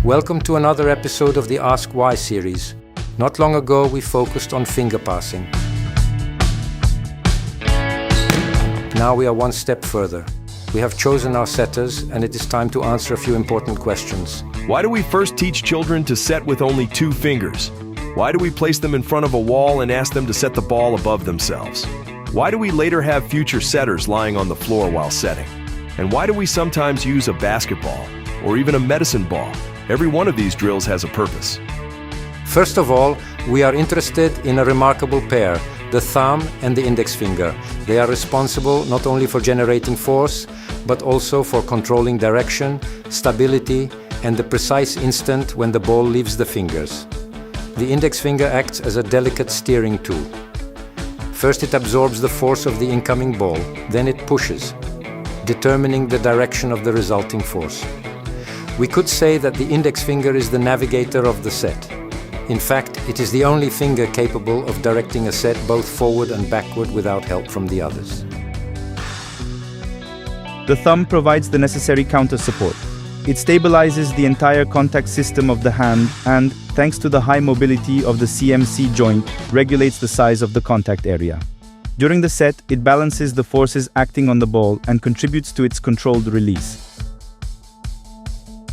Welcome to another episode of the Ask Why series. Not long ago, we focused on finger passing. Now we are one step further. We have chosen our setters, and it is time to answer a few important questions. Why do we first teach children to set with only 2 fingers? Why do we place them in front of a wall and ask them to set the ball above themselves? Why do we later have future setters lying on the floor while setting? And why do we sometimes use a basketball or even a medicine ball? Every one of these drills has a purpose. First of all, we are interested in a remarkable pair, the thumb and the index finger. They are responsible not only for generating force, but also for controlling direction, stability, and the precise instant when the ball leaves the fingers. The index finger acts as a delicate steering tool. First, it absorbs the force of the incoming ball, then it pushes, determining the direction of the resulting force. We could say that the index finger is the navigator of the set. In fact, it is the only finger capable of directing a set both forward and backward without help from the others. The thumb provides the necessary counter support. It stabilizes the entire contact system of the hand and, thanks to the high mobility of the CMC joint, regulates the size of the contact area. During the set, it balances the forces acting on the ball and contributes to its controlled release.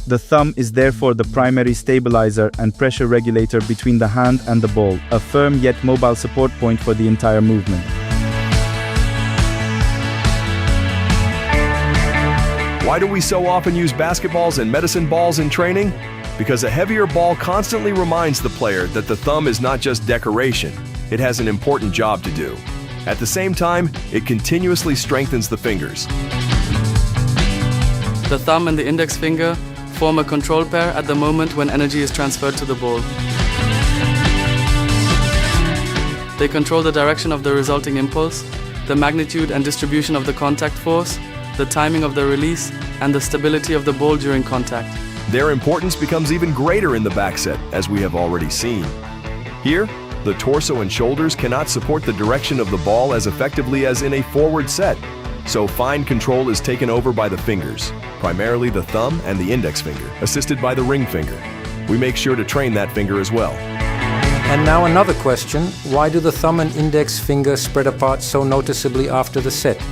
The thumb is therefore the primary stabilizer and pressure regulator between the hand and the ball, a firm yet mobile support point for the entire movement. Why do we so often use basketballs and medicine balls in training? Because a heavier ball constantly reminds the player that the thumb is not just decoration, it has an important job to do. At the same time, it continuously strengthens the fingers. The thumb and the index finger form a control pair at the moment when energy is transferred to the ball. They control the direction of the resulting impulse, the magnitude and distribution of the contact force, the timing of the release, and the stability of the ball during contact. Their importance becomes even greater in the back set, as we have already seen. Here, the torso and shoulders cannot support the direction of the ball as effectively as in a forward set, so fine control is taken over by the fingers, primarily the thumb and the index finger, assisted by the ring finger. We make sure to train that finger as well. And now another question, why do the thumb and index finger spread apart so noticeably after the set?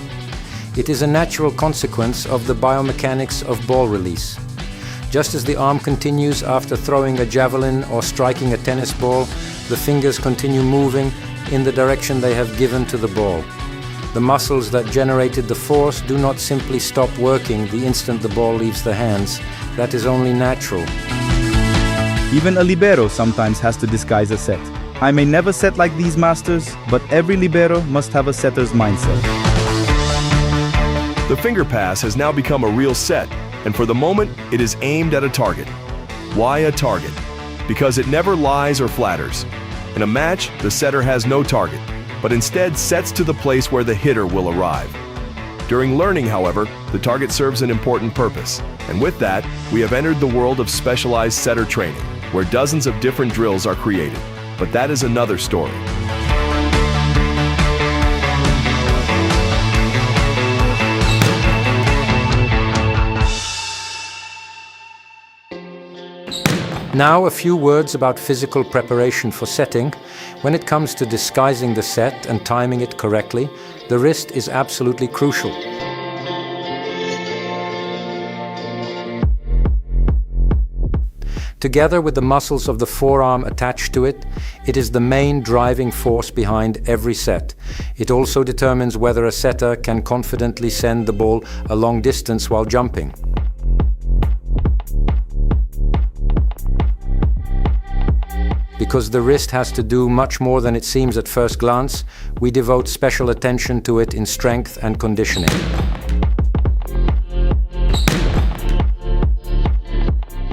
It is a natural consequence of the biomechanics of ball release. Just as the arm continues after throwing a javelin or striking a tennis ball, the fingers continue moving in the direction they have given to the ball. The muscles that generated the force do not simply stop working the instant the ball leaves the hands. That is only natural. Even a libero sometimes has to disguise a set. I may never set like these masters, but every libero must have a setter's mindset. The finger pass has now become a real set, and for the moment, it is aimed at a target. Why a target? Because it never lies or flatters. In a match, the setter has no target, but instead sets to the place where the hitter will arrive. During learning, however, the target serves an important purpose, and with that, we have entered the world of specialized setter training, where dozens of different drills are created. But that is another story. Now a few words about physical preparation for setting. When it comes to disguising the set and timing it correctly, the wrist is absolutely crucial. Together with the muscles of the forearm attached to it, it is the main driving force behind every set. It also determines whether a setter can confidently send the ball a long distance while jumping. Because the wrist has to do much more than it seems at first glance, we devote special attention to it in strength and conditioning.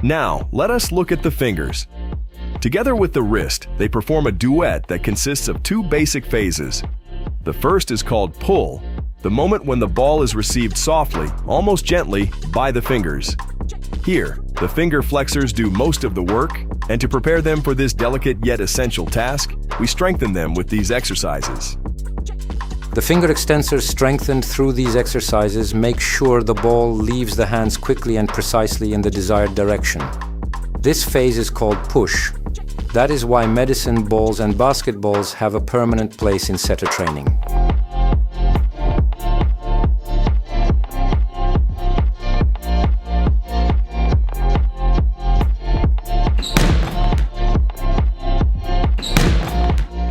Now, let us look at the fingers. Together with the wrist, they perform a duet that consists of 2 basic phases. The first is called pull, the moment when the ball is received softly, almost gently, by the fingers. Here, the finger flexors do most of the work, and to prepare them for this delicate yet essential task, we strengthen them with these exercises. The finger extensors strengthened through these exercises make sure the ball leaves the hands quickly and precisely in the desired direction. This phase is called push. That is why medicine balls and basketballs have a permanent place in setter training.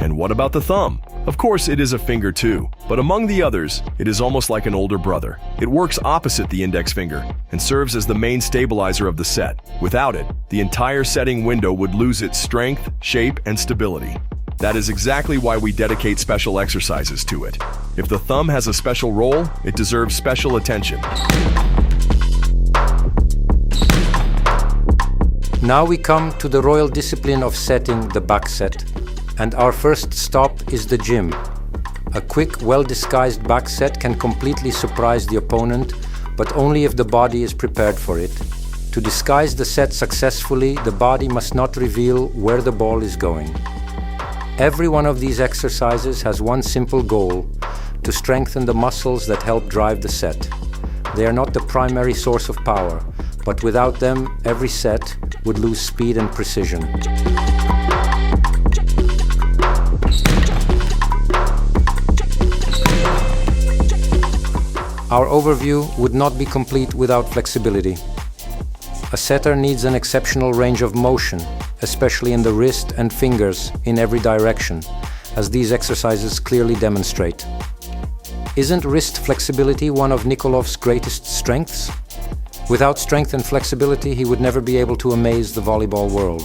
And what about the thumb? Of course, it is a finger too, but among the others, it is almost like an older brother. It works opposite the index finger and serves as the main stabilizer of the set. Without it, the entire setting window would lose its strength, shape, and stability. That is exactly why we dedicate special exercises to it. If the thumb has a special role, it deserves special attention. Now we come to the royal discipline of setting the back set. And our first stop is the gym. A quick, well-disguised back set can completely surprise the opponent, but only if the body is prepared for it. To disguise the set successfully, the body must not reveal where the ball is going. Every one of these exercises has one simple goal: to strengthen the muscles that help drive the set. They are not the primary source of power, but without them, every set would lose speed and precision. Our overview would not be complete without flexibility. A setter needs an exceptional range of motion, especially in the wrist and fingers in every direction, as these exercises clearly demonstrate. Isn't wrist flexibility one of Nikolov's greatest strengths? Without strength and flexibility, he would never be able to amaze the volleyball world.